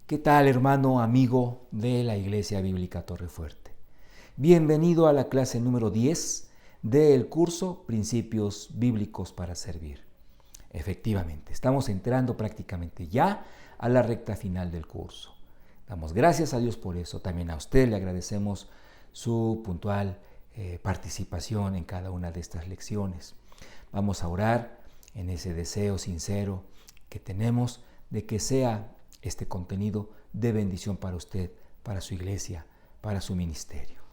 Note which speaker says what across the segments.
Speaker 1: ¿Qué tal, hermano, amigo de la Iglesia Bíblica Torrefuerte? Bienvenido a la clase número 10 del curso Principios Bíblicos para Servir. Efectivamente, estamos entrando prácticamente ya a la recta final del curso. Damos gracias a Dios por eso. También a usted le agradecemos su puntual participación en cada una de estas lecciones. Vamos a orar en ese deseo sincero que tenemos de que sea este contenido de bendición para usted, para su iglesia, para su ministerio.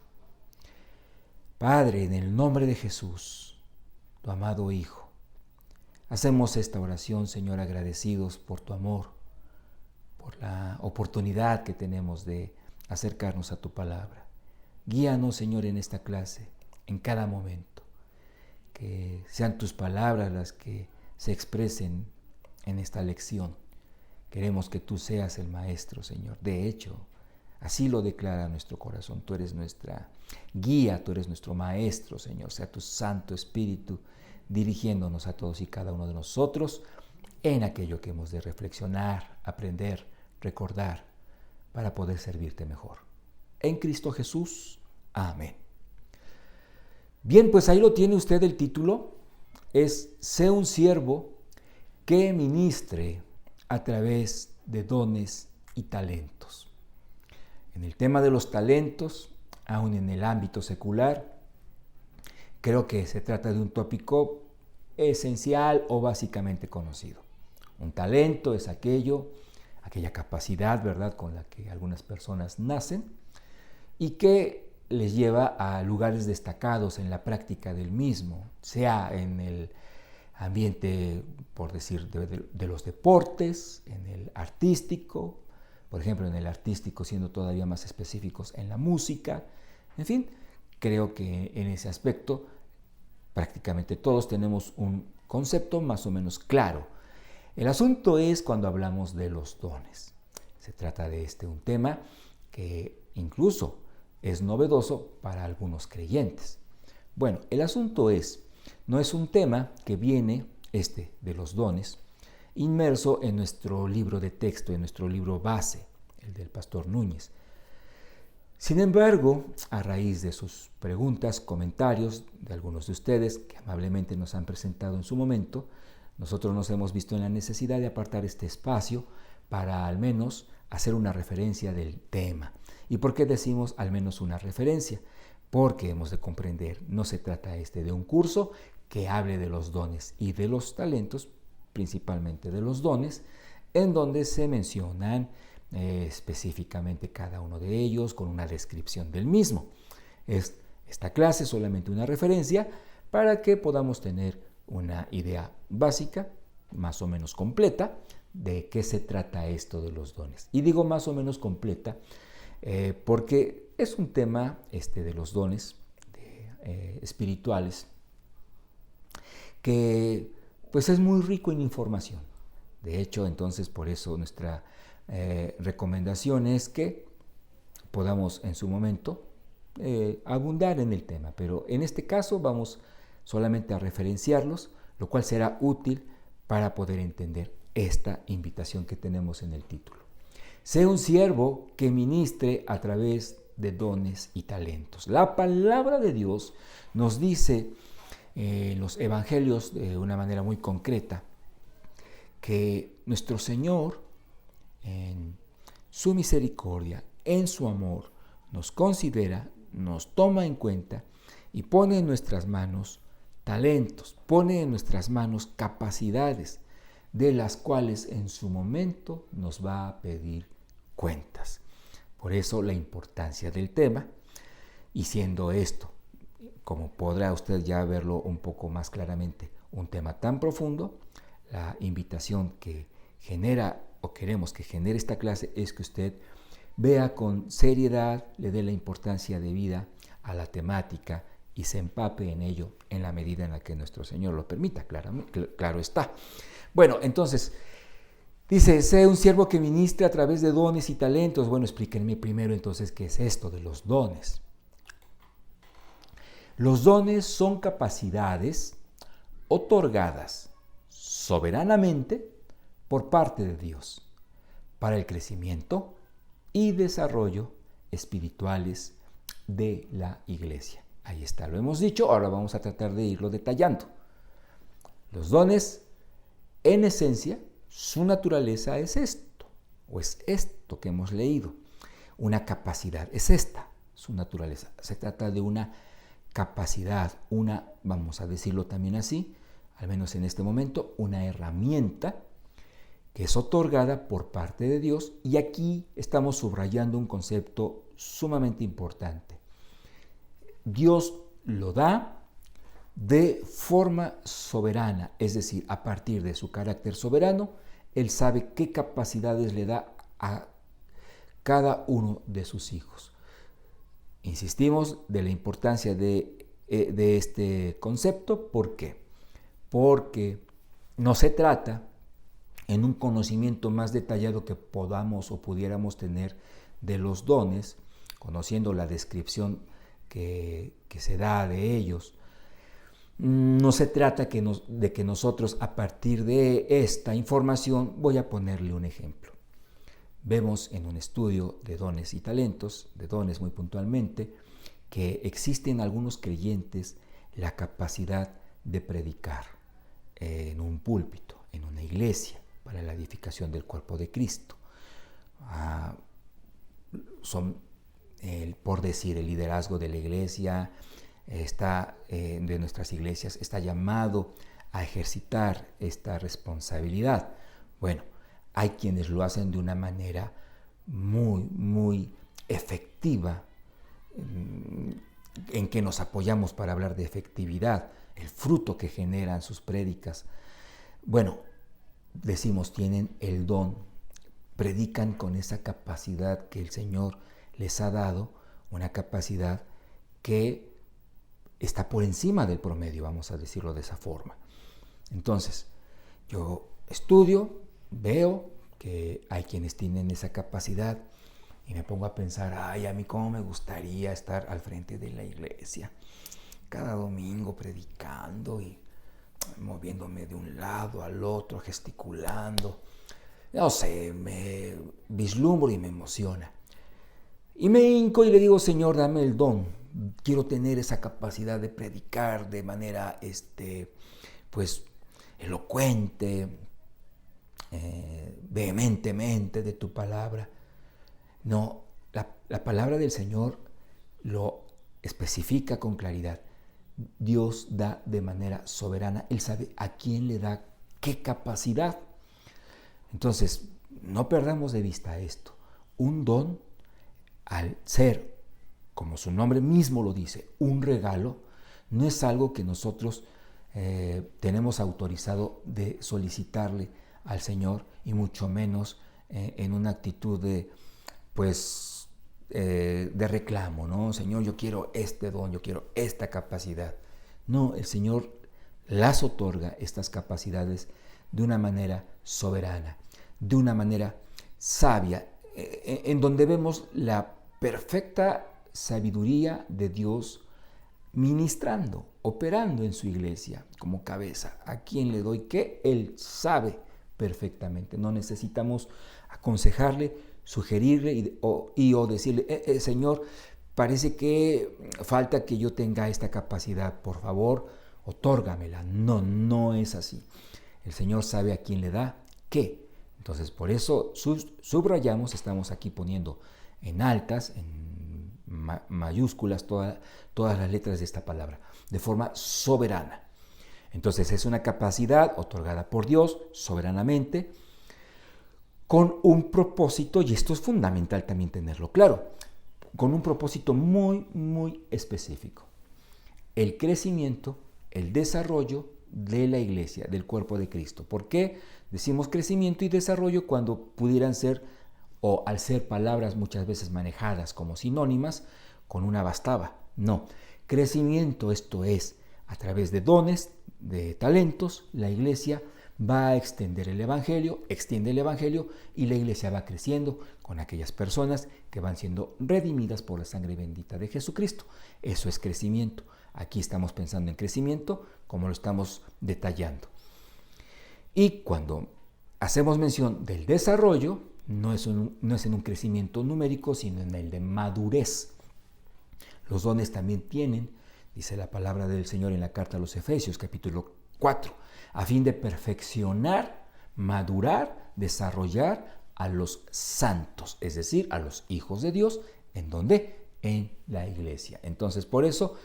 Speaker 1: Padre, en el nombre de Jesús, tu amado Hijo, hacemos esta oración, Señor, agradecidos por tu amor, por la oportunidad que tenemos de acercarnos a tu palabra. Guíanos, Señor, en esta clase, en cada momento. Que sean tus palabras las que se expresen en esta lección. Queremos que tú seas el maestro, Señor. De hecho, así lo declara nuestro corazón. Tú eres nuestra guía, tú eres nuestro maestro, Señor. Sea tu Santo Espíritu dirigiéndonos a todos y cada uno de nosotros en aquello que hemos de reflexionar, aprender, recordar, para poder servirte mejor. En Cristo Jesús. Amén. Bien, pues ahí lo tiene usted el título. Es Sé un siervo que ministre a través de dones y talentos. En el tema de los talentos, aún en el ámbito secular, creo que se trata de un tópico esencial o básicamente conocido. Un talento es aquella capacidad, ¿verdad?, con la que algunas personas nacen y que les lleva a lugares destacados en la práctica del mismo, sea en el ambiente, por decir, de los deportes, en el artístico, por ejemplo, en el artístico siendo todavía más específicos en la música. En fin, creo que en ese aspecto prácticamente todos tenemos un concepto más o menos claro. El asunto es cuando hablamos de los dones. Se trata de un tema que incluso es novedoso para algunos creyentes. Bueno, el asunto no es un tema que viene, de los dones, inmerso en nuestro libro de texto, en nuestro libro base, el del pastor Núñez. Sin embargo, a raíz de sus preguntas, comentarios de algunos de ustedes que amablemente nos han presentado en su momento, nosotros nos hemos visto en la necesidad de apartar este espacio para al menos hacer una referencia del tema. ¿Y por qué decimos al menos una referencia? Porque hemos de comprender, no se trata de un curso que hable de los dones y de los talentos, principalmente de los dones, en donde se mencionan específicamente cada uno de ellos con una descripción del mismo. Esta clase es solamente una referencia para que podamos tener una idea básica, más o menos completa, de qué se trata esto de los dones. Y digo más o menos completa porque es un tema de los dones espirituales que pues es muy rico en información. De hecho, entonces por eso nuestra recomendación es que podamos en su momento abundar en el tema, pero en este caso vamos solamente a referenciarlos, lo cual será útil para poder entender esta invitación que tenemos en el título. Sé un siervo que ministre a través de dones y talentos. La palabra de Dios nos dice en los evangelios de una manera muy concreta que nuestro Señor, en su misericordia, en su amor, nos considera, nos toma en cuenta y pone en nuestras manos talentos, pone en nuestras manos capacidades de las cuales en su momento nos va a pedir cuentas. Por eso la importancia del tema, y siendo esto, como podrá usted ya verlo un poco más claramente, un tema tan profundo, la invitación que genera o queremos que genere esta clase es que usted vea con seriedad, le dé la importancia debida a la temática y se empape en ello en la medida en la que nuestro Señor lo permita, claro está. Bueno, entonces, dice, sé un siervo que ministre a través de dones y talentos. Bueno, explíquenme primero entonces qué es esto de los dones. Los dones son capacidades otorgadas soberanamente por parte de Dios para el crecimiento y desarrollo espirituales de la iglesia. Ahí está, lo hemos dicho, ahora vamos a tratar de irlo detallando. Los dones, en esencia, su naturaleza es esto, o es esto que hemos leído. Una capacidad, es esta su naturaleza. Se trata de una capacidad, vamos a decirlo también así, al menos en este momento, una herramienta que es otorgada por parte de Dios, y aquí estamos subrayando un concepto sumamente importante. Dios lo da de forma soberana, es decir, a partir de su carácter soberano, Él sabe qué capacidades le da a cada uno de sus hijos. Insistimos de la importancia de este concepto. ¿Por qué? Porque no se trata en un conocimiento más detallado que podamos o pudiéramos tener de los dones, conociendo la descripción que se da de ellos. No se trata de que nosotros, a partir de esta información, voy a ponerle un ejemplo. Vemos en un estudio de dones y talentos, de dones muy puntualmente, que existen algunos creyentes la capacidad de predicar en un púlpito, en una iglesia, para la edificación del cuerpo de Cristo. Son, por decir, el liderazgo de la iglesia, de nuestras iglesias, está llamado a ejercitar esta responsabilidad. Bueno, hay quienes lo hacen de una manera muy, muy efectiva, en que nos apoyamos para hablar de efectividad, el fruto que generan sus prédicas. Bueno, decimos, tienen el don, predican con esa capacidad que el Señor les ha dado, una capacidad que está por encima del promedio, vamos a decirlo de esa forma. Entonces, yo estudio, veo que hay quienes tienen esa capacidad y me pongo a pensar, ay, a mí cómo me gustaría estar al frente de la iglesia, cada domingo predicando y moviéndome de un lado al otro, gesticulando. No sé, me vislumbro y me emociona. Y me hinco y le digo, Señor, dame el don. Quiero tener esa capacidad de predicar de manera, pues, elocuente, vehementemente de tu palabra. No, la palabra del Señor lo especifica con claridad. Dios da de manera soberana. Él sabe a quién le da qué capacidad. Entonces, no perdamos de vista esto. Un don, al ser, como su nombre mismo lo dice, un regalo, no es algo que nosotros tenemos autorizado de solicitarle al Señor, y mucho menos en una actitud de reclamo, ¿no? Señor, yo quiero este don, yo quiero esta capacidad. No, el Señor las otorga, estas capacidades, de una manera soberana, de una manera sabia, en donde vemos la perfecta sabiduría de Dios ministrando, operando en su iglesia como cabeza. ¿A quién le doy qué? Él sabe perfectamente. No necesitamos aconsejarle, sugerirle o decirle, Señor, parece que falta que yo tenga esta capacidad, por favor, otórgamela. No, no es así. El Señor sabe a quién le da qué. Entonces, por eso subrayamos, estamos aquí poniendo en altas, en mayúsculas, todas las letras de esta palabra, de forma soberana. Entonces, es una capacidad otorgada por Dios soberanamente, con un propósito, y esto es fundamental también tenerlo claro, con un propósito muy, muy específico: el crecimiento, el desarrollo de la iglesia, del cuerpo de Cristo. ¿Por qué decimos crecimiento y desarrollo cuando pudieran ser, o al ser palabras muchas veces manejadas como sinónimas, con una bastaba? No, crecimiento, esto es, a través de dones, de talentos, la iglesia va a extender el Evangelio, extiende el Evangelio, y la iglesia va creciendo con aquellas personas que van siendo redimidas por la sangre bendita de Jesucristo. Eso es crecimiento. Aquí estamos pensando en crecimiento como lo estamos detallando. Y cuando hacemos mención del desarrollo, no es en un crecimiento numérico, sino en el de madurez. Los dones también tienen, dice la palabra del Señor en la carta a los Efesios, capítulo 4, a fin de perfeccionar, madurar, desarrollar a los santos, es decir, a los hijos de Dios. ¿En dónde? En la iglesia. Entonces, por eso,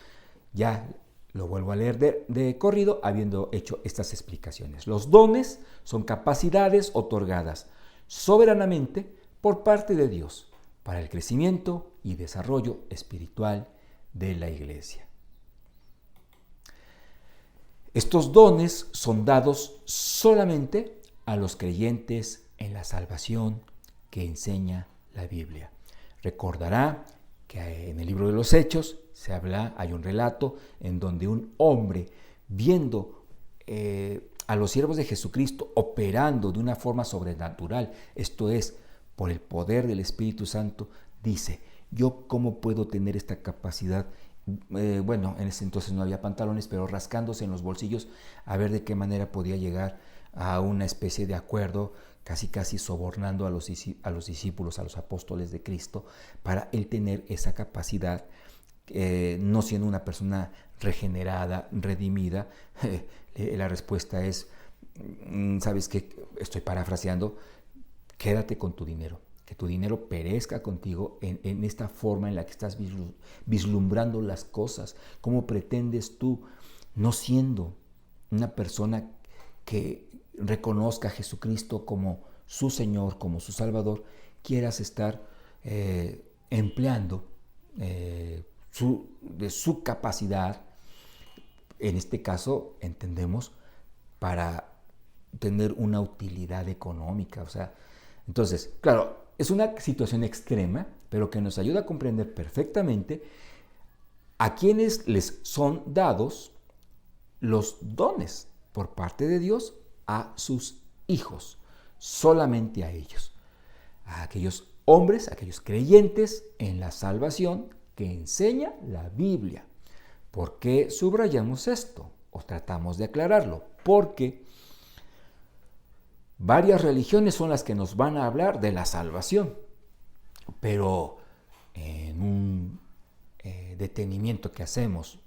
Speaker 1: ya lo vuelvo a leer de corrido, habiendo hecho estas explicaciones. Los dones son capacidades otorgadas soberanamente por parte de Dios para el crecimiento y desarrollo espiritual de la iglesia. Estos dones son dados solamente a los creyentes en la salvación que enseña la Biblia. Recordará que en el libro de los Hechos hay un relato en donde un hombre, viendo a los siervos de Jesucristo operando de una forma sobrenatural, esto es, por el poder del Espíritu Santo, dice: ¿yo cómo puedo tener esta capacidad? En ese entonces no había pantalones, pero rascándose en los bolsillos a ver de qué manera podía llegar a una especie de acuerdo, casi sobornando a los discípulos, a los apóstoles de Cristo, para él tener esa capacidad, no siendo una persona regenerada, redimida. La respuesta es, ¿sabes qué? Estoy parafraseando: quédate con tu dinero, que tu dinero perezca contigo en esta forma en la que estás vislumbrando las cosas. ¿Cómo pretendes tú, no siendo una persona que reconozca a Jesucristo como su Señor, como su Salvador, quieras estar empleando de su capacidad, en este caso entendemos, para tener una utilidad económica? O sea, entonces, claro, es una situación extrema, pero que nos ayuda a comprender perfectamente a quienes les son dados los dones por parte de Dios a sus hijos, solamente a ellos, a aquellos hombres, a aquellos creyentes en la salvación que enseña la Biblia. ¿Por qué subrayamos esto o tratamos de aclararlo? Porque varias religiones son las que nos van a hablar de la salvación, pero en un detenimiento que hacemos,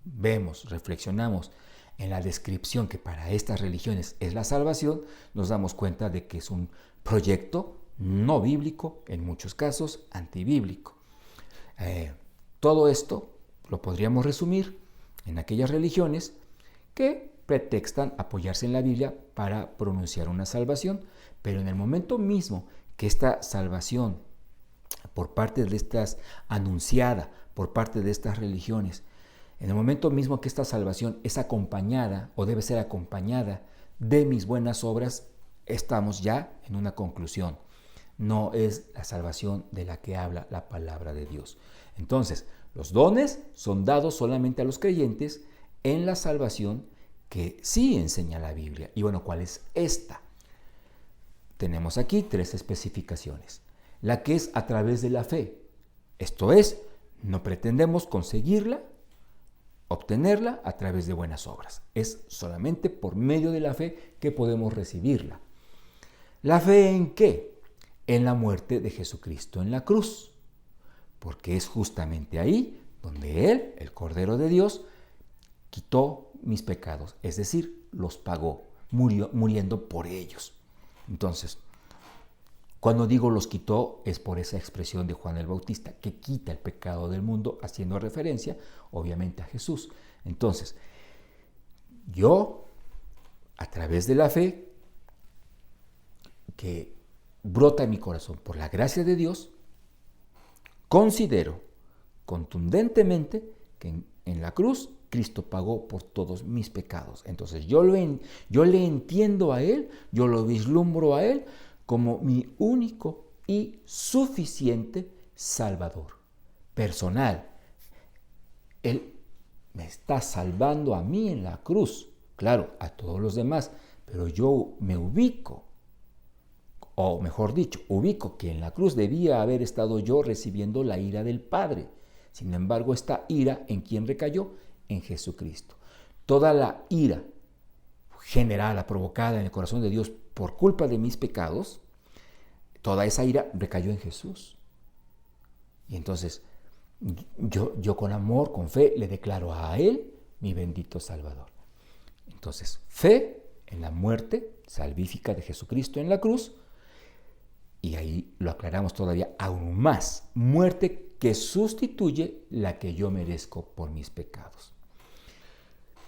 Speaker 1: vemos, reflexionamos en la descripción que para estas religiones es la salvación, nos damos cuenta de que es un proyecto no bíblico, en muchos casos antibíblico. Todo esto lo podríamos resumir en aquellas religiones que pretextan apoyarse en la Biblia para pronunciar una salvación, pero en el momento mismo que esta salvación por parte de estas anunciada por parte de estas religiones, en el momento mismo que esta salvación es acompañada o debe ser acompañada de mis buenas obras, estamos ya en una conclusión. No es la salvación de la que habla la palabra de Dios. Entonces, los dones son dados solamente a los creyentes en la salvación que sí enseña la Biblia. Y bueno, ¿cuál es esta? Tenemos aquí 3 especificaciones. La que es a través de la fe. Esto es, no pretendemos conseguirla, obtenerla a través de buenas obras. Es solamente por medio de la fe que podemos recibirla. ¿La fe en qué? En la muerte de Jesucristo en la cruz. Porque es justamente ahí donde Él, el Cordero de Dios, quitó mis pecados, es decir, los pagó, muriendo por ellos. Entonces, cuando digo los quitó, es por esa expresión de Juan el Bautista, que quita el pecado del mundo, haciendo referencia, obviamente, a Jesús. Entonces, yo, a través de la fe, que brota en mi corazón por la gracia de Dios, considero contundentemente que en la cruz Cristo pagó por todos mis pecados. Entonces yo le entiendo a Él, yo lo vislumbro a Él como mi único y suficiente Salvador personal. Él me está salvando a mí en la cruz, claro, a todos los demás, pero yo me ubico, o mejor dicho, ubico que en la cruz debía haber estado yo recibiendo la ira del Padre. Sin embargo, esta ira, ¿en quién recayó? En Jesucristo. Toda la ira generada, provocada en el corazón de Dios por culpa de mis pecados, toda esa ira recayó en Jesús. Y entonces yo con amor, con fe, le declaro a Él mi bendito Salvador. Entonces, fe en la muerte salvífica de Jesucristo en la cruz, y ahí lo aclaramos todavía aún más, muerte que sustituye la que yo merezco por mis pecados.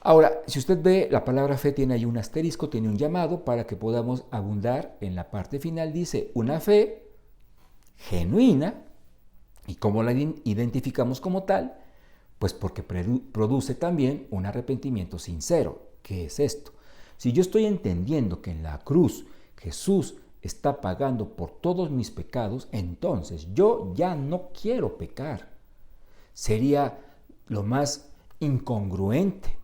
Speaker 1: Ahora, si usted ve, la palabra fe tiene ahí un asterisco, tiene un llamado para que podamos abundar en la parte final. Dice, una fe genuina. ¿Y cómo la identificamos como tal? Pues porque produce también un arrepentimiento sincero. ¿Qué es esto? Si yo estoy entendiendo que en la cruz Jesús está pagando por todos mis pecados, entonces yo ya no quiero pecar. Sería lo más incongruente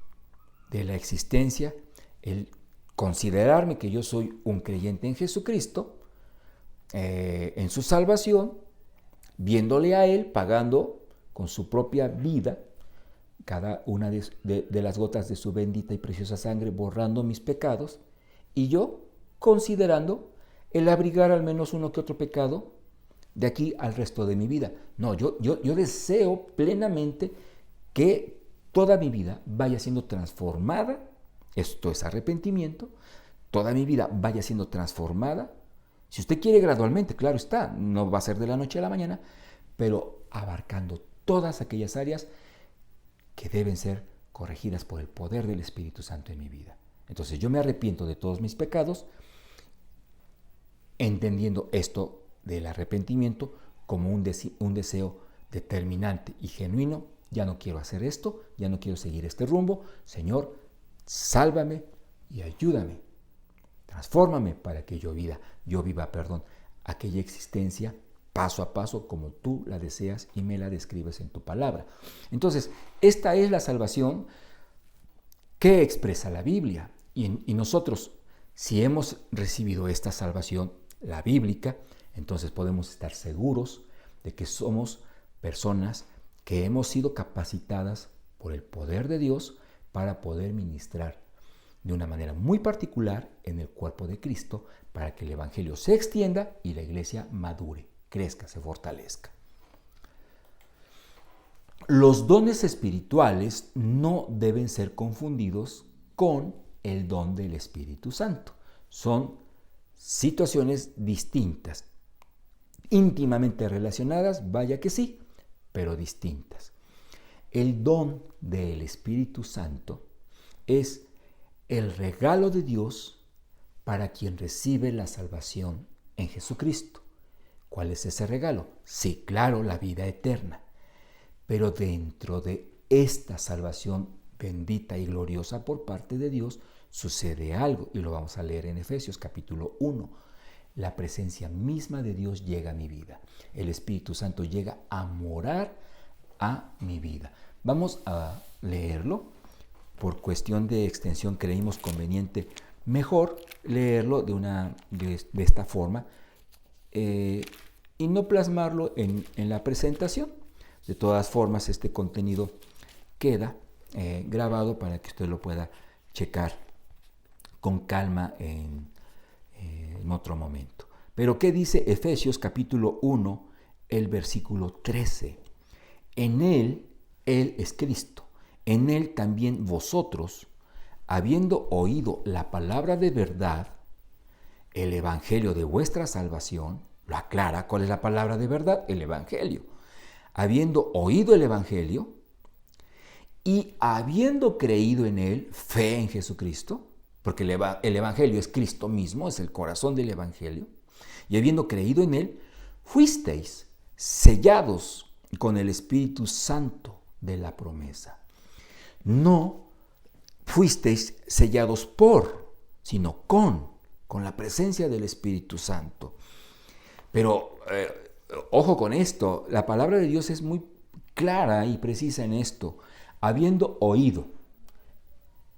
Speaker 1: de la existencia el considerarme que yo soy un creyente en Jesucristo, en su salvación, viéndole a Él pagando con su propia vida cada una de las gotas de su bendita y preciosa sangre, borrando mis pecados, y yo considerando el abrigar al menos uno que otro pecado de aquí al resto de mi vida. No, yo deseo plenamente que toda mi vida vaya siendo transformada, esto es arrepentimiento, toda mi vida vaya siendo transformada. Si usted quiere gradualmente, claro está, no va a ser de la noche a la mañana, pero abarcando todas aquellas áreas que deben ser corregidas por el poder del Espíritu Santo en mi vida. Entonces yo me arrepiento de todos mis pecados, entendiendo esto del arrepentimiento como un deseo determinante y genuino. Ya no quiero hacer esto, ya no quiero seguir este rumbo. Señor, sálvame y ayúdame. Transfórmame para que yo viva, aquella existencia paso a paso como tú la deseas y me la describes en tu palabra. Entonces, esta es la salvación que expresa la Biblia. Y nosotros, si hemos recibido esta salvación, la bíblica, entonces podemos estar seguros de que somos personas que hemos sido capacitadas por el poder de Dios para poder ministrar de una manera muy particular en el cuerpo de Cristo, para que el Evangelio se extienda y la iglesia madure, crezca, se fortalezca. Los dones espirituales no deben ser confundidos con el don del Espíritu Santo. Son situaciones distintas, íntimamente relacionadas, vaya que sí, pero distintas. El don del Espíritu Santo es el regalo de Dios para quien recibe la salvación en Jesucristo. ¿Cuál es ese regalo? Sí, claro, la vida eterna. Pero dentro de esta salvación bendita y gloriosa por parte de Dios, sucede algo, y lo vamos a leer en Efesios capítulo 1. La presencia misma de Dios llega a mi vida. El Espíritu Santo llega a morar a mi vida. Vamos a leerlo. Por cuestión de extensión creímos conveniente mejor leerlo de esta forma y no plasmarlo en la presentación. De todas formas, este contenido queda grabado para que usted lo pueda checar con calma en otro momento. Pero ¿qué dice Efesios capítulo 1, el versículo 13? En Él es Cristo. En Él también vosotros, habiendo oído la palabra de verdad, el evangelio de vuestra salvación, lo aclara. ¿Cuál es la palabra de verdad? El evangelio. Habiendo oído el evangelio y habiendo creído en él, fe en Jesucristo, porque el evangelio es Cristo mismo, es el corazón del evangelio, y habiendo creído en él, fuisteis sellados con el Espíritu Santo de la promesa. No fuisteis sellados por, sino con la presencia del Espíritu Santo. Pero ojo con esto, la palabra de Dios es muy clara y precisa en esto. Habiendo oído,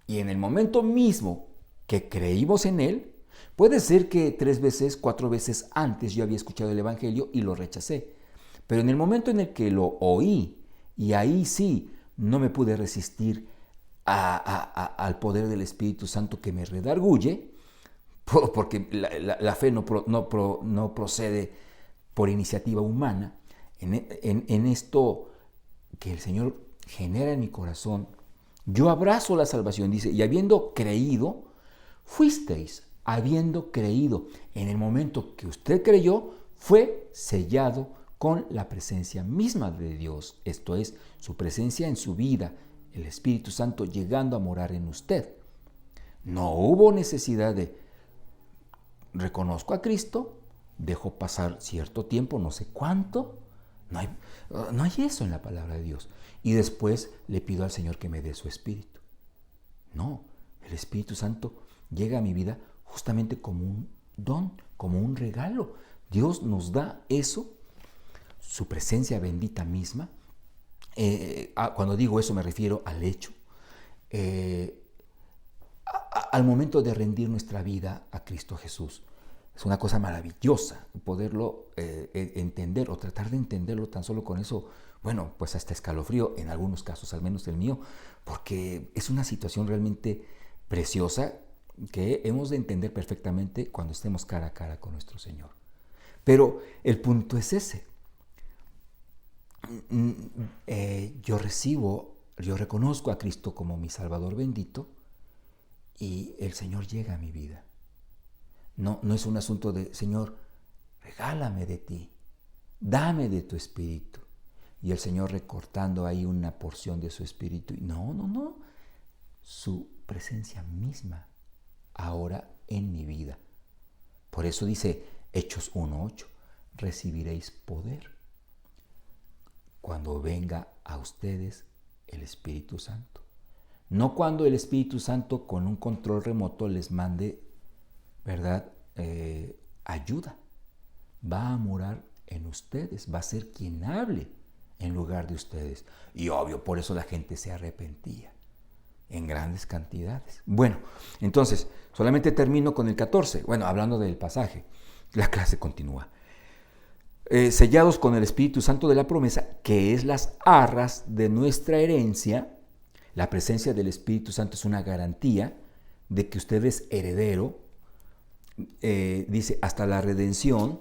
Speaker 1: y en el momento mismo que creímos en Él, puede ser que 3 veces, 4 veces antes yo había escuchado el Evangelio y lo rechacé. Pero en el momento en el que lo oí, y ahí sí no me pude resistir al poder del Espíritu Santo que me redarguye, porque la fe no procede por iniciativa humana. En esto que el Señor genera en mi corazón, yo abrazo la salvación, dice, y habiendo creído, fuisteis, habiendo creído. En el momento que usted creyó, fue sellado con la presencia misma de Dios, esto es, su presencia en su vida, el Espíritu Santo llegando a morar en usted. No hubo necesidad de reconozco a Cristo, dejo pasar cierto tiempo, no sé cuánto, no hay eso en la palabra de Dios. Y después le pido al Señor que me dé su Espíritu. No, el Espíritu Santo llega a mi vida justamente como un don, como un regalo. Dios nos da eso, su presencia bendita misma. Cuando digo eso me refiero al hecho, al momento de rendir nuestra vida a Cristo Jesús. Es una cosa maravillosa poderlo entender o tratar de entenderlo tan solo con eso, bueno, pues hasta escalofrío en algunos casos, al menos el mío, porque es una situación realmente preciosa que hemos de entender perfectamente cuando estemos cara a cara con nuestro Señor. Pero el punto es ese. Yo reconozco a Cristo como mi Salvador bendito y el Señor llega a mi vida. No es un asunto de, Señor, regálame de ti, dame de tu Espíritu. Y el Señor recortando ahí una porción de su Espíritu. No, su presencia misma ahora en mi vida. Por eso dice Hechos 1:8, recibiréis poder cuando venga a ustedes el Espíritu Santo. No cuando el Espíritu Santo con un control remoto les mande, ¿verdad? Ayuda. Va a morar en ustedes, va a ser quien hable en lugar de ustedes. Y obvio, por eso la gente se arrepentía en grandes cantidades. Bueno, entonces, solamente termino con el 14. Bueno, hablando del pasaje, la clase continúa. Sellados con el Espíritu Santo de la promesa, que es las arras de nuestra herencia. La presencia del Espíritu Santo es una garantía de que usted es heredero, dice, hasta la redención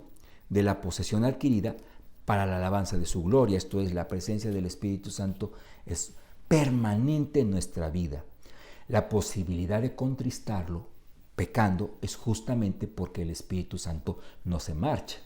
Speaker 1: de la posesión adquirida para la alabanza de su gloria. Esto es, la presencia del Espíritu Santo es permanente en nuestra vida. La posibilidad de contristarlo pecando es justamente porque el Espíritu Santo no se marcha.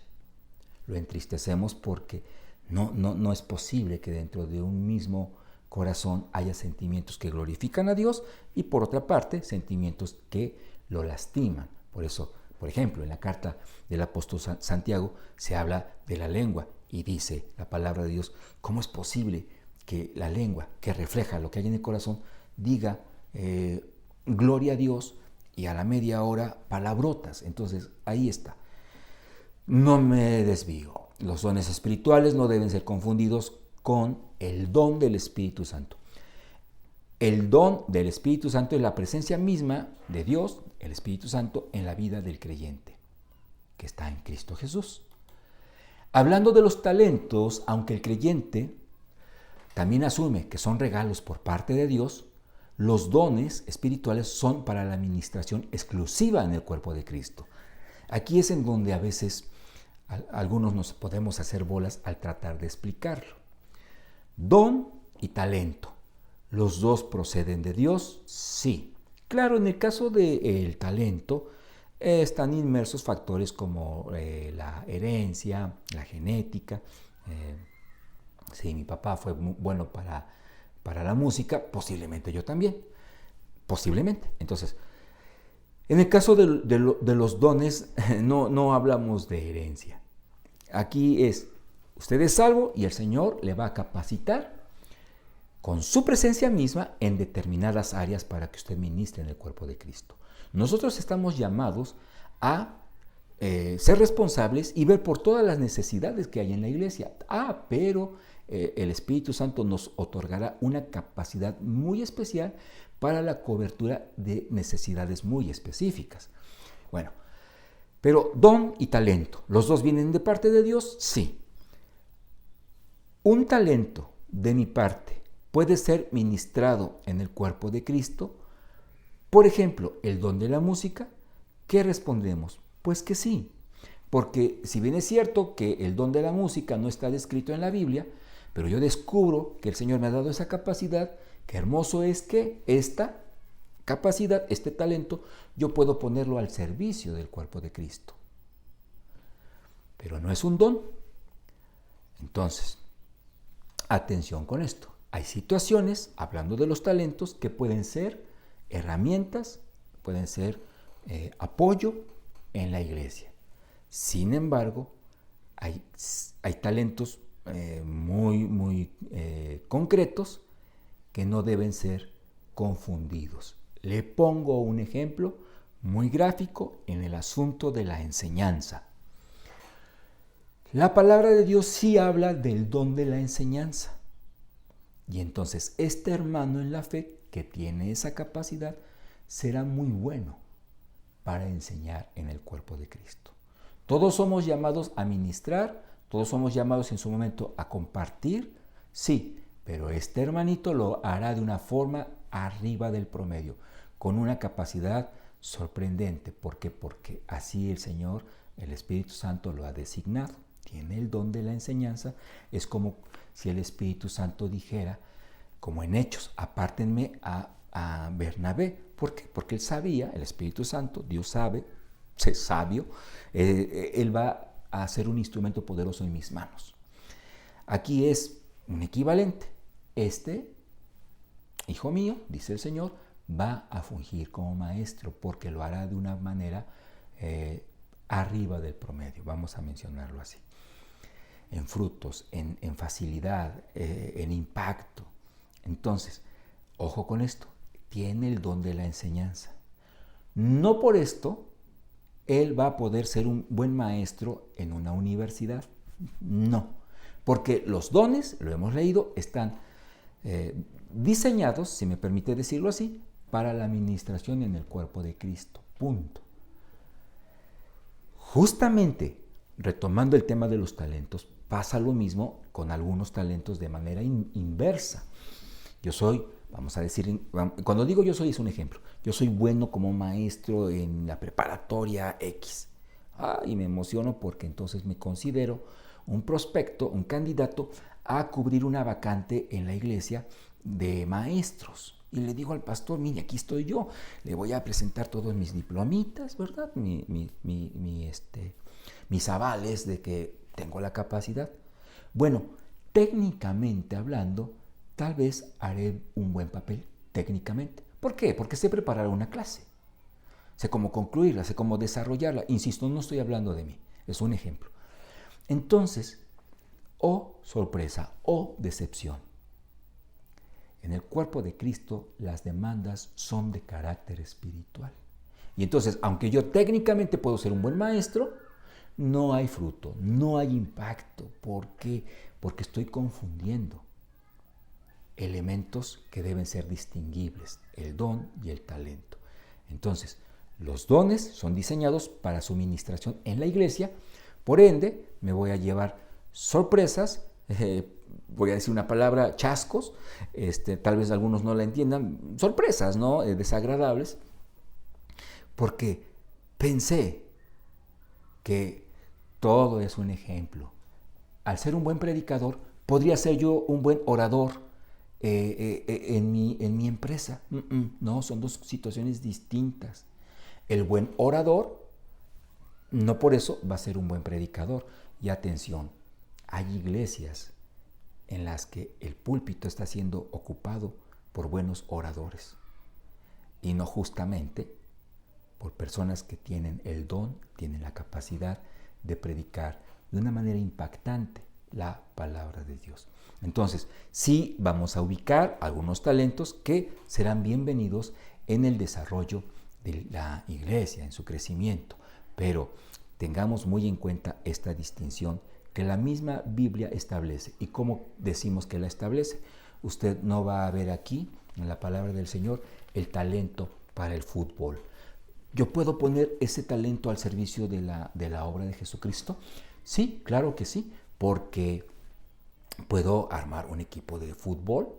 Speaker 1: Lo entristecemos porque no es posible que dentro de un mismo corazón haya sentimientos que glorifican a Dios y por otra parte sentimientos que lo lastiman. Por eso, por ejemplo, en la carta del apóstol Santiago se habla de la lengua y dice la palabra de Dios, ¿cómo es posible que la lengua que refleja lo que hay en el corazón diga gloria a Dios y a la media hora palabrotas? Entonces ahí está. No me desvío. Los dones espirituales no deben ser confundidos con el don del Espíritu Santo. El don del Espíritu Santo es la presencia misma de Dios, el Espíritu Santo, en la vida del creyente, que está en Cristo Jesús. Hablando de los talentos, aunque el creyente también asume que son regalos por parte de Dios, los dones espirituales son para la administración exclusiva en el cuerpo de Cristo. Aquí es en donde a veces algunos nos podemos hacer bolas al tratar de explicarlo. Don y talento. ¿Los dos proceden de Dios? Sí. Claro, en el caso del talento están inmersos factores como la herencia, la genética. Si mi papá fue muy bueno para la música, posiblemente yo también. Posiblemente. Entonces, en el caso de los dones, no hablamos de herencia. Aquí es, usted es salvo y el Señor le va a capacitar con su presencia misma en determinadas áreas para que usted ministre en el cuerpo de Cristo. Nosotros estamos llamados a ser responsables y ver por todas las necesidades que hay en la iglesia. Pero el Espíritu Santo nos otorgará una capacidad muy especial para la cobertura de necesidades muy específicas. Bueno, pero don y talento, ¿los dos vienen de parte de Dios? Sí. Un talento de mi parte puede ser ministrado en el cuerpo de Cristo. Por ejemplo, el don de la música ¿Qué respondemos? Pues que sí, porque si bien es cierto que el don de la música no está descrito en la Biblia, pero yo descubro que el Señor me ha dado esa capacidad, qué hermoso es que esta capacidad, este talento, yo puedo ponerlo al servicio del cuerpo de Cristo. Pero no es un don. Entonces, atención con esto. Hay situaciones, hablando de los talentos, que pueden ser herramientas, pueden ser apoyo en la iglesia. Sin embargo, hay talentos muy concretos que no deben ser confundidos. Le pongo un ejemplo muy gráfico en el asunto de la enseñanza. La palabra de Dios sí habla del don de la enseñanza. Y entonces este hermano en la fe que tiene esa capacidad será muy bueno para enseñar en el cuerpo de Cristo. Todos somos llamados a ministrar, todos somos llamados en su momento a compartir, sí, pero este hermanito lo hará de una forma arriba del promedio, con una capacidad sorprendente. ¿Por qué? Porque así el Señor, el Espíritu Santo lo ha designado. Tiene el don de la enseñanza. Es como si el Espíritu Santo dijera, como en Hechos, apártenme a Bernabé. ¿Por qué? Porque él sabía, el Espíritu Santo, Dios sabe, es sabio, él va a ser un instrumento poderoso en mis manos. Aquí es un equivalente. Este hijo mío, dice el Señor, va a fungir como maestro porque lo hará de una manera arriba del promedio, vamos a mencionarlo así. En frutos, en facilidad, en impacto. Entonces, ojo con esto, tiene el don de la enseñanza. No por esto él va a poder ser un buen maestro en una universidad. No, porque los dones, lo hemos leído, están diseñados, si me permite decirlo así, para la administración en el cuerpo de Cristo. Punto. Justamente, retomando el tema de los talentos, pasa lo mismo con algunos talentos de manera inversa. Yo soy, vamos a decir, cuando digo yo soy es un ejemplo. Yo soy bueno como maestro en la preparatoria X. Y me emociono porque entonces me considero un prospecto, un candidato a cubrir una vacante en la iglesia de maestros. Y le digo al pastor, mire, aquí estoy yo, le voy a presentar todos mis diplomitas, ¿verdad? Mis avales de que tengo la capacidad. Bueno, técnicamente hablando, tal vez haré un buen papel, técnicamente. ¿Por qué? Porque sé preparar una clase. Sé cómo concluirla, sé cómo desarrollarla. Insisto, no estoy hablando de mí, es un ejemplo. Entonces, sorpresa, decepción. En el cuerpo de Cristo las demandas son de carácter espiritual. Y entonces, aunque yo técnicamente puedo ser un buen maestro, no hay fruto, no hay impacto. ¿Por qué? Porque estoy confundiendo elementos que deben ser distinguibles, el don y el talento. Entonces, los dones son diseñados para su ministración en la iglesia, por ende, me voy a llevar sorpresas, voy a decir una palabra, chascos, tal vez algunos no la entiendan, sorpresas, ¿no? Desagradables, porque pensé que todo es un ejemplo. Al ser un buen predicador, podría ser yo un buen orador en mi empresa. No, son dos situaciones distintas. El buen orador, no por eso va a ser un buen predicador. Y atención, hay iglesias en las que el púlpito está siendo ocupado por buenos oradores y no justamente por personas que tienen el don, tienen la capacidad de predicar de una manera impactante la palabra de Dios. Entonces, sí vamos a ubicar algunos talentos que serán bienvenidos en el desarrollo de la iglesia, en su crecimiento, pero tengamos muy en cuenta esta distinción que la misma Biblia establece. ¿Y cómo decimos que la establece? Usted no va a ver aquí, en la palabra del Señor, el talento para el fútbol. ¿Yo puedo poner ese talento al servicio de la obra de Jesucristo? Sí, claro que sí, porque puedo armar un equipo de fútbol.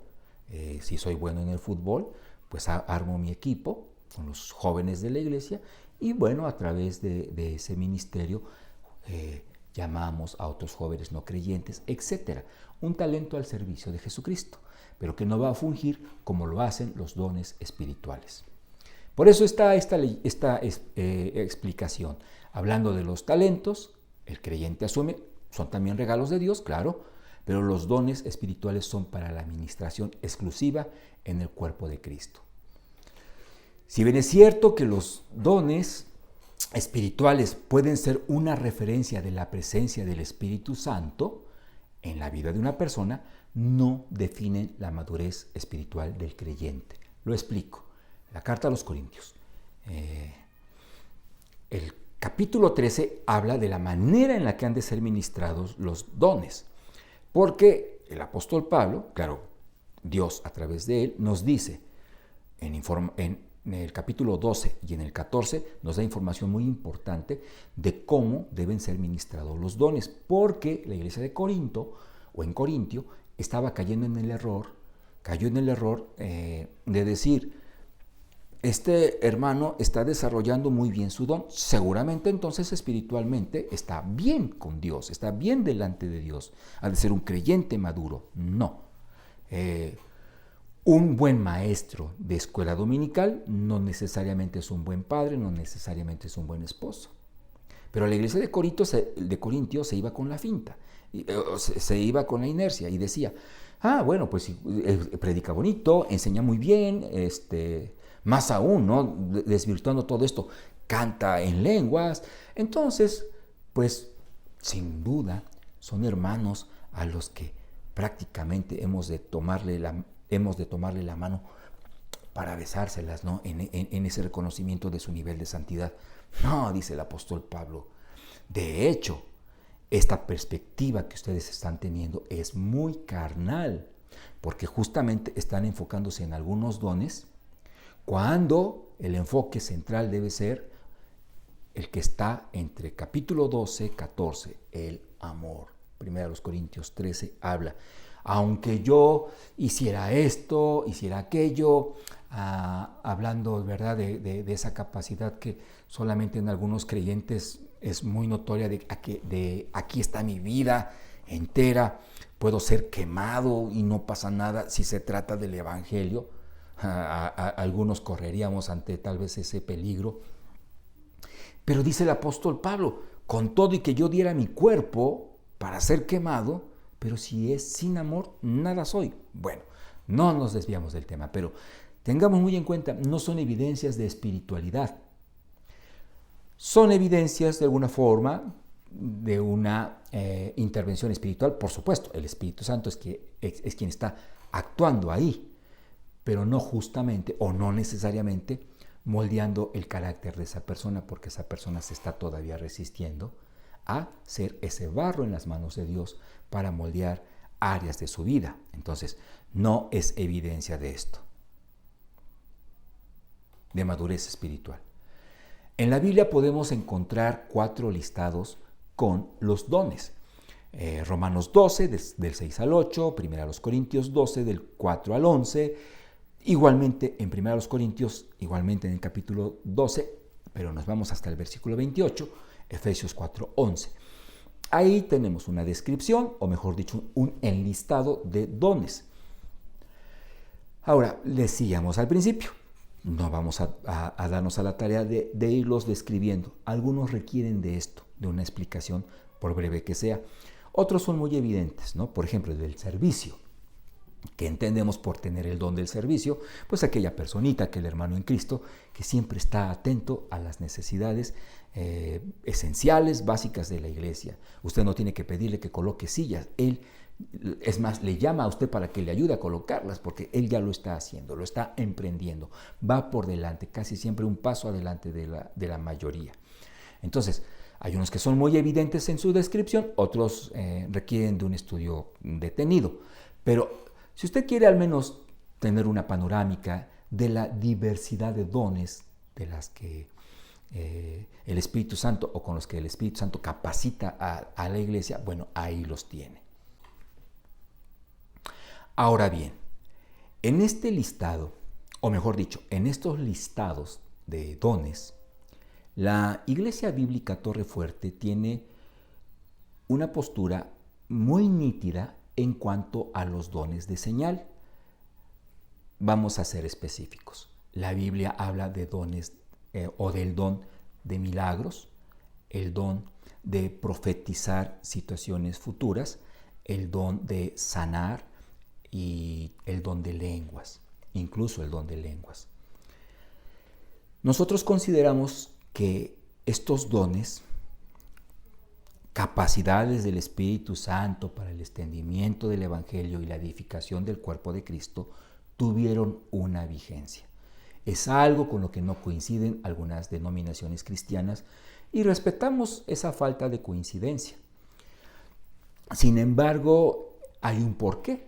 Speaker 1: Si soy bueno en el fútbol, pues armo mi equipo con los jóvenes de la iglesia Y bueno, a través de ese ministerio llamamos a otros jóvenes no creyentes, etc. Un talento al servicio de Jesucristo, pero que no va a fungir como lo hacen los dones espirituales. Por eso está esta explicación. Hablando de los talentos, el creyente asume, son también regalos de Dios, claro, pero los dones espirituales son para la administración exclusiva en el cuerpo de Cristo. Si bien es cierto que los dones espirituales pueden ser una referencia de la presencia del Espíritu Santo en la vida de una persona, no definen la madurez espiritual del creyente. Lo explico. La carta a los Corintios. El capítulo 13 habla de la manera en la que han de ser ministrados los dones. Porque el apóstol Pablo, claro, Dios a través de él, nos dice en el capítulo 12 y en el 14 nos da información muy importante de cómo deben ser ministrados los dones, porque la iglesia de Corinto o en Corintio estaba cayó en el error de decir, este hermano está desarrollando muy bien su don, seguramente entonces espiritualmente está bien con Dios, está bien delante de Dios, ha de ser un creyente maduro. No. Un buen maestro de escuela dominical no necesariamente es un buen padre, no necesariamente es un buen esposo. Pero la iglesia de Corintio se iba con la finta, se iba con la inercia y decía, bueno, pues predica bonito, enseña muy bien, más aún, ¿no? Desvirtuando todo esto, canta en lenguas. Entonces, pues, sin duda, son hermanos a los que prácticamente hemos de tomarle la mano para besárselas, ¿no? En ese reconocimiento de su nivel de santidad. No, dice el apóstol Pablo. De hecho, esta perspectiva que ustedes están teniendo es muy carnal, porque justamente están enfocándose en algunos dones, cuando el enfoque central debe ser el que está entre capítulo 12, 14, el amor. Primera los Corintios 13 habla, aunque yo hiciera esto, hiciera aquello, hablando, ¿verdad?, de esa capacidad que solamente en algunos creyentes es muy notoria de aquí está mi vida entera, puedo ser quemado y no pasa nada si se trata del evangelio. Algunos correríamos ante tal vez ese peligro. Pero dice el apóstol Pablo, con todo y que yo diera mi cuerpo para ser quemado, pero si es sin amor, nada soy. Bueno, no nos desviamos del tema, pero tengamos muy en cuenta, no son evidencias de espiritualidad. Son evidencias de alguna forma de una intervención espiritual, por supuesto, el Espíritu Santo es quien está actuando ahí, pero no justamente o no necesariamente moldeando el carácter de esa persona, porque esa persona se está todavía resistiendo a ser ese barro en las manos de Dios para moldear áreas de su vida. Entonces, no es evidencia de esto, de madurez espiritual. En la Biblia podemos encontrar 4 listados con los dones. Romanos 12, del 6 al 8, 1 Corintios 12, del 4 al 11, igualmente en 1 Corintios, igualmente en el capítulo 12, pero nos vamos hasta el versículo 28, Efesios 4, 11. Ahí tenemos una descripción, o mejor dicho, un enlistado de dones. Ahora, decíamos al principio, no vamos a darnos a la tarea de irlos describiendo. Algunos requieren de esto, de una explicación, por breve que sea. Otros son muy evidentes, ¿no? Por ejemplo, el del servicio. ¿Qué entendemos por tener el don del servicio? Pues aquella personita, aquel hermano en Cristo, que siempre está atento a las necesidades esenciales, básicas de la iglesia. Usted no tiene que pedirle que coloque sillas. Él, es más, le llama a usted para que le ayude a colocarlas, porque él ya lo está haciendo, lo está emprendiendo. Va por delante, casi siempre un paso adelante de la mayoría. Entonces, hay unos que son muy evidentes en su descripción, otros requieren de un estudio detenido. Pero si usted quiere al menos tener una panorámica de la diversidad de dones de las que el Espíritu Santo o con los que el Espíritu Santo capacita a la iglesia, bueno, ahí los tiene. Ahora bien, en este listado, o mejor dicho, en estos listados de dones, La Iglesia Bíblica Torrefuerte tiene una postura muy nítida en cuanto a los dones de señal. Vamos a ser específicos. La Biblia habla de dones o del don de milagros, el don de profetizar situaciones futuras, el don de sanar y el don de lenguas, incluso el don de lenguas. Nosotros consideramos que estos dones, capacidades del Espíritu Santo para el extendimiento del Evangelio y la edificación del cuerpo de Cristo, tuvieron una vigencia. Es algo con lo que no coinciden algunas denominaciones cristianas y respetamos esa falta de coincidencia. Sin embargo, hay un porqué.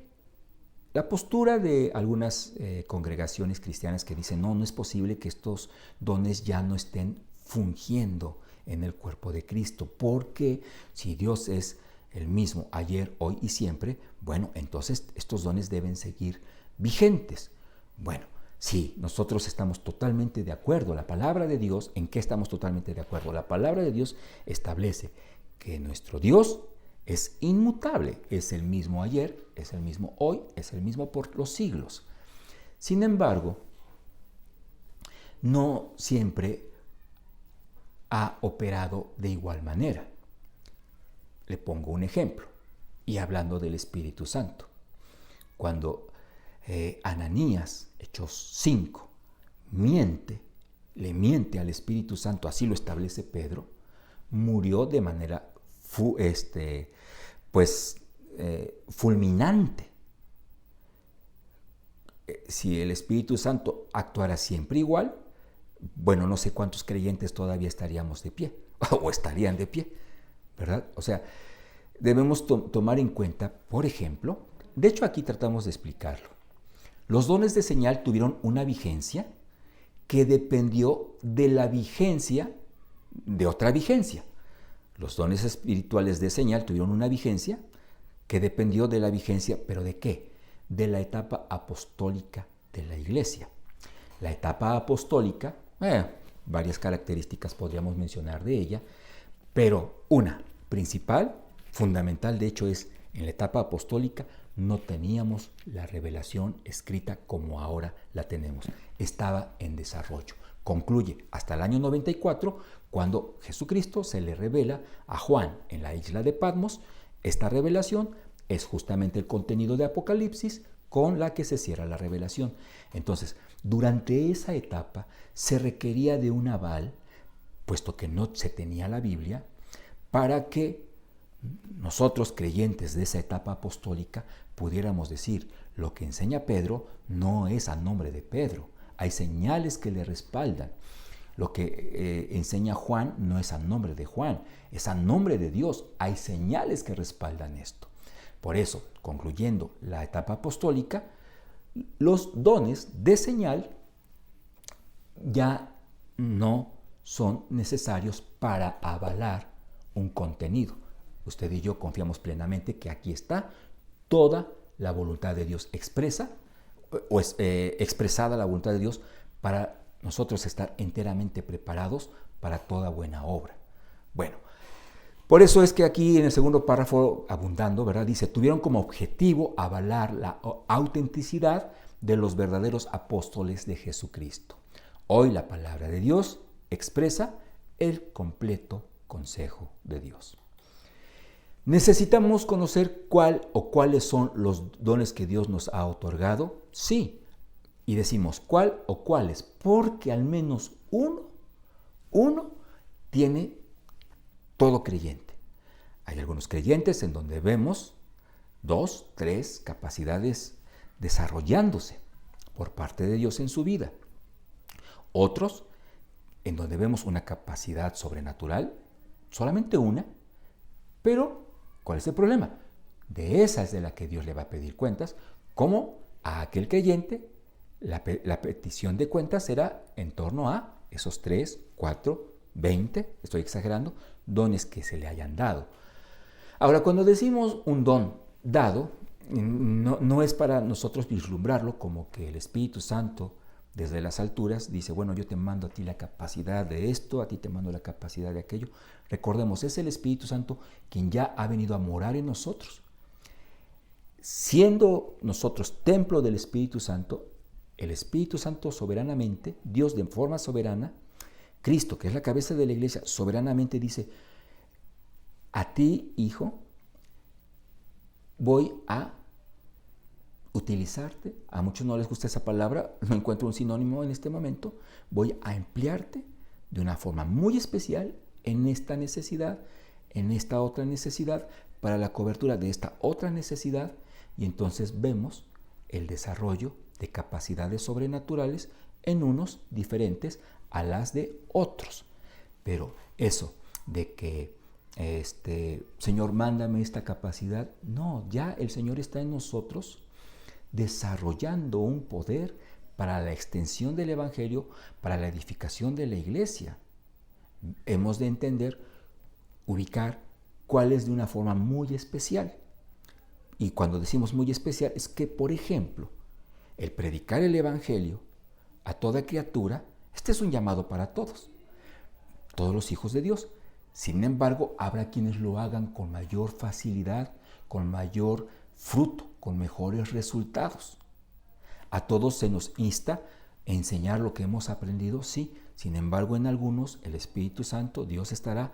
Speaker 1: La postura de algunas congregaciones cristianas que dicen no es posible que estos dones ya no estén fungiendo en el cuerpo de Cristo, porque si Dios es el mismo ayer, hoy y siempre, bueno, entonces estos dones deben seguir vigentes. Bueno, sí, nosotros estamos totalmente de acuerdo. La palabra de Dios, ¿en qué estamos totalmente de acuerdo? La palabra de Dios establece que nuestro Dios es inmutable, es el mismo ayer, es el mismo hoy, es el mismo por los siglos. Sin embargo, no siempre ha operado de igual manera. Le pongo un ejemplo, y hablando del Espíritu Santo. Cuando Ananías, Hechos 5, le miente al Espíritu Santo, así lo establece Pedro, murió de manera fulminante. Si el Espíritu Santo actuara siempre igual, bueno, no sé cuántos creyentes todavía estaríamos de pie, o estarían de pie, ¿verdad? O sea, debemos tomar en cuenta, por ejemplo, de hecho aquí tratamos de explicarlo. Los dones de señal tuvieron una vigencia que dependió de la vigencia de otra vigencia. Los dones espirituales de señal tuvieron una vigencia que dependió de la vigencia, ¿pero de qué? De la etapa apostólica de la Iglesia. La etapa apostólica, varias características podríamos mencionar de ella, pero una principal, fundamental, de hecho, es en la etapa apostólica no teníamos la revelación escrita como ahora la tenemos. Estaba en desarrollo. Concluye hasta el año 94, cuando Jesucristo se le revela a Juan en la isla de Patmos. Esta revelación es justamente el contenido de Apocalipsis con la que se cierra la revelación. Entonces, durante esa etapa se requería de un aval, puesto que no se tenía la Biblia, para que nosotros, creyentes de esa etapa apostólica, pudiéramos decir, lo que enseña Pedro no es a nombre de Pedro, hay señales que le respaldan. Lo que enseña Juan no es a nombre de Juan, es a nombre de Dios, hay señales que respaldan esto. Por eso, concluyendo la etapa apostólica, los dones de señal ya no son necesarios para avalar un contenido. Usted y yo confiamos plenamente que aquí está toda la voluntad de Dios expresada la voluntad de Dios para nosotros estar enteramente preparados para toda buena obra. Bueno, por eso es que aquí en el segundo párrafo, abundando, ¿verdad? Dice, tuvieron como objetivo avalar la autenticidad de los verdaderos apóstoles de Jesucristo. Hoy la palabra de Dios expresa el completo consejo de Dios. ¿Necesitamos conocer cuál o cuáles son los dones que Dios nos ha otorgado? Sí. Y decimos, ¿cuál o cuáles? Porque al menos uno tiene todo creyente. Hay algunos creyentes en donde vemos 2, 3 capacidades desarrollándose por parte de Dios en su vida. Otros en donde vemos una capacidad sobrenatural, solamente una, pero ¿cuál es el problema? De esa es de la que Dios le va a pedir cuentas, como a aquel creyente la petición de cuentas será en torno a esos 3, 4, 20, estoy exagerando, dones que se le hayan dado. Ahora, cuando decimos un don dado, no es para nosotros vislumbrarlo como que el Espíritu Santo desde las alturas, dice, bueno, yo te mando a ti la capacidad de esto, a ti te mando la capacidad de aquello. Recordemos, es el Espíritu Santo quien ya ha venido a morar en nosotros. Siendo nosotros templo del Espíritu Santo, el Espíritu Santo soberanamente, Dios de forma soberana, Cristo, que es la cabeza de la iglesia, soberanamente dice, a ti, hijo, voy a utilizarte. A muchos no les gusta esa palabra, no encuentro un sinónimo en este momento. Voy a emplearte de una forma muy especial en esta necesidad, en esta otra necesidad, para la cobertura de esta otra necesidad, y entonces vemos el desarrollo de capacidades sobrenaturales en unos diferentes a las de otros. Pero eso de que Señor, mándame esta capacidad, no, ya el Señor está en nosotros desarrollando un poder para la extensión del Evangelio, para la edificación de la iglesia. Hemos de entender, ubicar cuál es de una forma muy especial. Y cuando decimos muy especial es que, por ejemplo, el predicar el Evangelio a toda criatura, este es un llamado para todos los hijos de Dios. Sin embargo, habrá quienes lo hagan con mayor facilidad, con mayor fruto, con mejores resultados. A todos se nos insta a enseñar lo que hemos aprendido, sí. Sin embargo, en algunos, el Espíritu Santo, Dios estará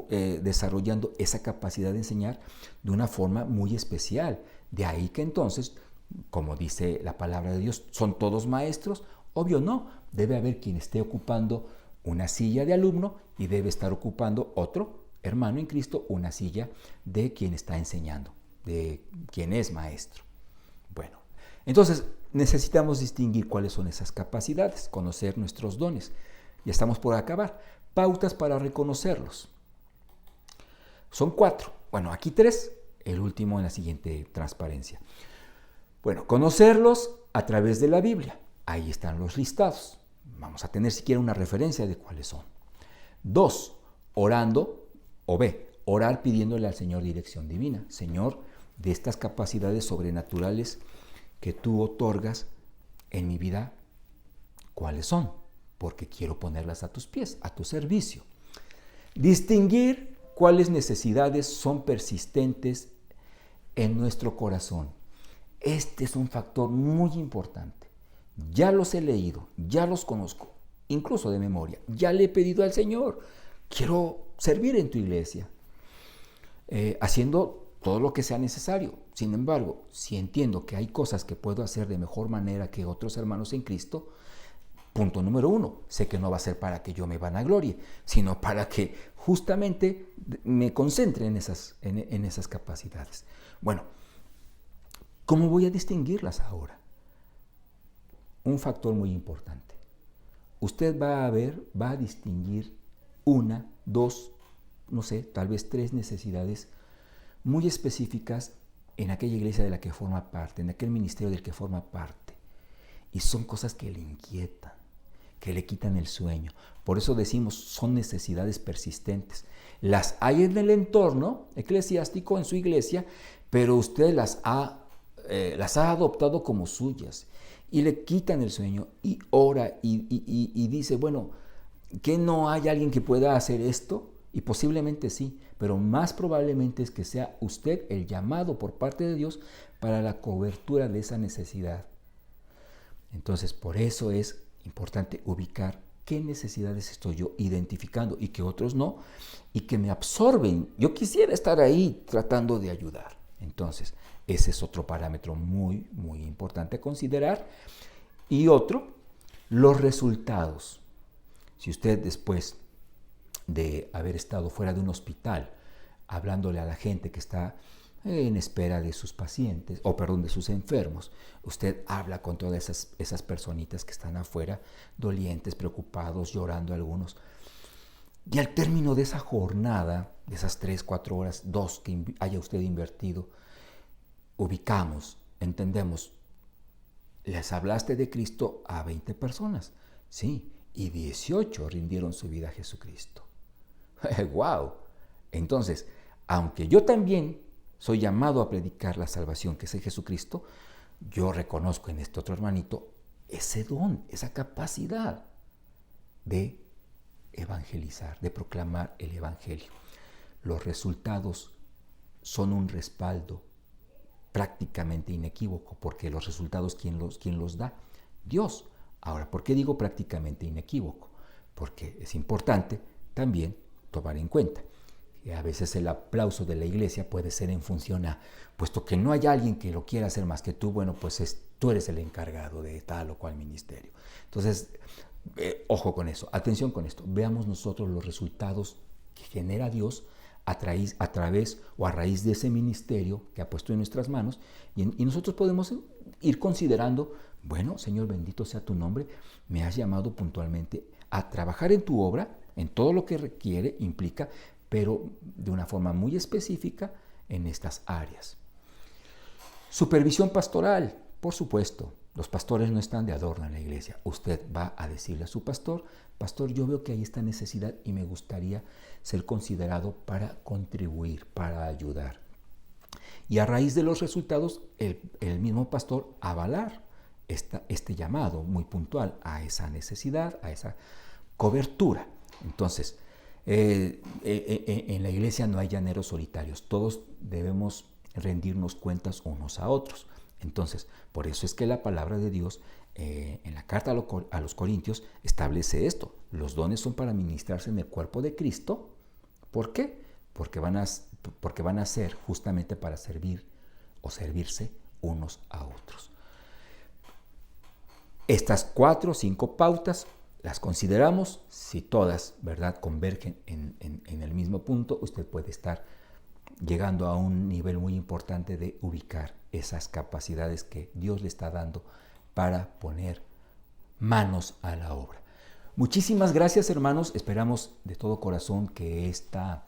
Speaker 1: desarrollando esa capacidad de enseñar de una forma muy especial. De ahí que entonces, como dice la palabra de Dios, ¿son todos maestros? Obvio no, debe haber quien esté ocupando una silla de alumno y debe estar ocupando otro hermano en Cristo una silla de quien está enseñando, de quien es maestro. Bueno, entonces necesitamos distinguir cuáles son esas capacidades, conocer nuestros dones. Ya estamos por acabar. Pautas para reconocerlos. Son 4. Bueno, aquí 3. El último en la siguiente transparencia. Bueno, conocerlos a través de la Biblia. Ahí están los listados. Vamos a tener siquiera una referencia de cuáles son. 2. Orando, o B, orar pidiéndole al Señor dirección divina. Señor, de estas capacidades sobrenaturales que tú otorgas en mi vida, ¿cuáles son? Porque quiero ponerlas a tus pies, a tu servicio. Distinguir cuáles necesidades son persistentes en nuestro corazón. Este es un factor muy importante. Ya los he leído, ya los conozco, incluso de memoria. Ya le he pedido al Señor, quiero servir en tu iglesia, haciendo todo lo que sea necesario. Sin embargo, si entiendo que hay cosas que puedo hacer de mejor manera que otros hermanos en Cristo, punto número 1, sé que no va a ser para que yo me vanaglorie, sino para que justamente me concentre en esas capacidades. Bueno, ¿cómo voy a distinguirlas ahora? Un factor muy importante. Usted va a distinguir 1, 2, no sé, tal vez 3 necesidades muy específicas en aquella iglesia de la que forma parte, en aquel ministerio del que forma parte. Y son cosas que le inquietan, que le quitan el sueño. Por eso decimos, son necesidades persistentes. Las hay en el entorno eclesiástico, en su iglesia, pero usted las ha adoptado como suyas. Y le quitan el sueño y ora y dice, bueno, ¿que no hay alguien que pueda hacer esto? Y posiblemente sí, pero más probablemente es que sea usted el llamado por parte de Dios para la cobertura de esa necesidad. Entonces, por eso es importante ubicar qué necesidades estoy yo identificando y que otros no, y que me absorben. Yo quisiera estar ahí tratando de ayudar. Entonces, ese es otro parámetro muy, muy importante a considerar. Y otro, los resultados. Si usted después de haber estado fuera de un hospital, hablándole a la gente que está en espera de sus pacientes, de sus enfermos, usted habla con todas esas personitas que están afuera, dolientes, preocupados, llorando algunos. Y al término de esa jornada, de esas 3, 4 horas, 2 que haya usted invertido, ubicamos, entendemos, les hablaste de Cristo a 20 personas, sí, y 18 rindieron su vida a Jesucristo. ¡Wow! Entonces, aunque yo también soy llamado a predicar la salvación que es en Jesucristo, yo reconozco en este otro hermanito ese don, esa capacidad de evangelizar, de proclamar el evangelio. Los resultados son un respaldo prácticamente inequívoco, porque los resultados, ¿quién los da? Dios. Ahora, ¿por qué digo prácticamente inequívoco? Porque es importante también tomar en cuenta que a veces el aplauso de la iglesia puede ser en función a, puesto que no hay alguien que lo quiera hacer más que tú, bueno, pues tú eres el encargado de tal o cual ministerio. Entonces, ojo con eso, atención con esto. Veamos nosotros los resultados que genera Dios a través o a raíz de ese ministerio que ha puesto en nuestras manos, y nosotros podemos ir considerando, bueno, Señor, bendito sea tu nombre, me has llamado puntualmente a trabajar en tu obra, en todo lo que requiere, implica, pero de una forma muy específica en estas áreas. Supervisión pastoral, por supuesto. Los pastores no están de adorno en la iglesia. Usted va a decirle a su pastor, pastor, yo veo que hay esta necesidad y me gustaría ser considerado para contribuir, para ayudar. Y a raíz de los resultados, el mismo pastor avalar este llamado muy puntual a esa necesidad, a esa cobertura. Entonces, en la iglesia no hay llaneros solitarios. Todos debemos rendirnos cuentas unos a otros. Entonces, por eso es que la palabra de Dios en la carta a los Corintios establece esto. Los dones son para ministrarse en el cuerpo de Cristo. ¿Por qué? Porque van a ser justamente para servir o servirse unos a otros. Estas 4 o 5 pautas las consideramos. Si todas, ¿verdad?, convergen en el mismo punto, usted puede estar llegando a un nivel muy importante de ubicar esas capacidades que Dios le está dando para poner manos a la obra. Muchísimas gracias, hermanos. Esperamos de todo corazón que esta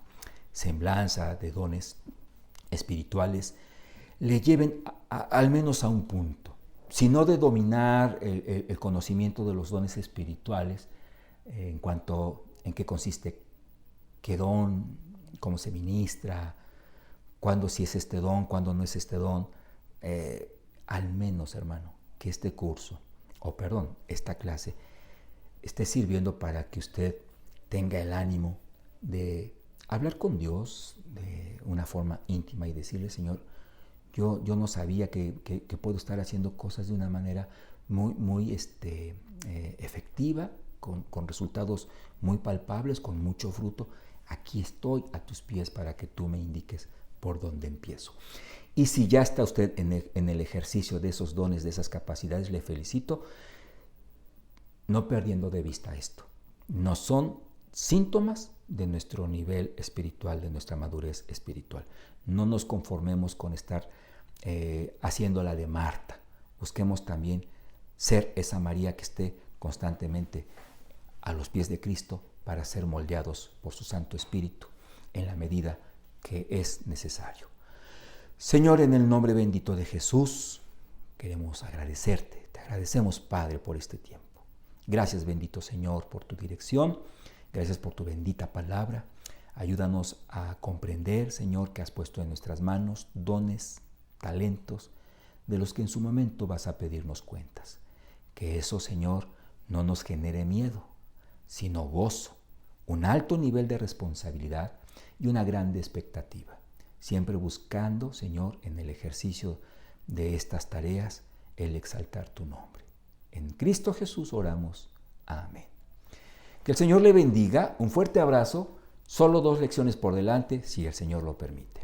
Speaker 1: semblanza de dones espirituales le lleven al menos a un punto. Si no de dominar el conocimiento de los dones espirituales, en cuanto en qué consiste, qué don, cómo se ministra, cuándo sí es este don, cuándo no es este don, al menos, hermano, que este curso, esta clase, esté sirviendo para que usted tenga el ánimo de hablar con Dios de una forma íntima y decirle, Señor, yo no sabía que puedo estar haciendo cosas de una manera muy efectiva, con resultados muy palpables, con mucho fruto. Aquí estoy a tus pies para que tú me indiques por dónde empiezo. Y si ya está usted en el ejercicio de esos dones, de esas capacidades, le felicito, no perdiendo de vista esto. No son síntomas de nuestro nivel espiritual, de nuestra madurez espiritual. No nos conformemos con estar haciéndola de Marta. Busquemos también ser esa María que esté constantemente a los pies de Cristo para ser moldeados por su Santo Espíritu en la medida que es necesario. Señor, en el nombre bendito de Jesús, queremos agradecerte. Te agradecemos, Padre, por este tiempo. Gracias, bendito Señor, por tu dirección. Gracias por tu bendita palabra. Ayúdanos a comprender, Señor, que has puesto en nuestras manos dones, talentos, de los que en su momento vas a pedirnos cuentas. Que eso, Señor, no nos genere miedo, sino gozo, un alto nivel de responsabilidad y una grande expectativa. Siempre buscando, Señor, en el ejercicio de estas tareas, el exaltar tu nombre. En Cristo Jesús oramos. Amén. Que el Señor le bendiga. Un fuerte abrazo. Solo 2 lecciones por delante, si el Señor lo permite.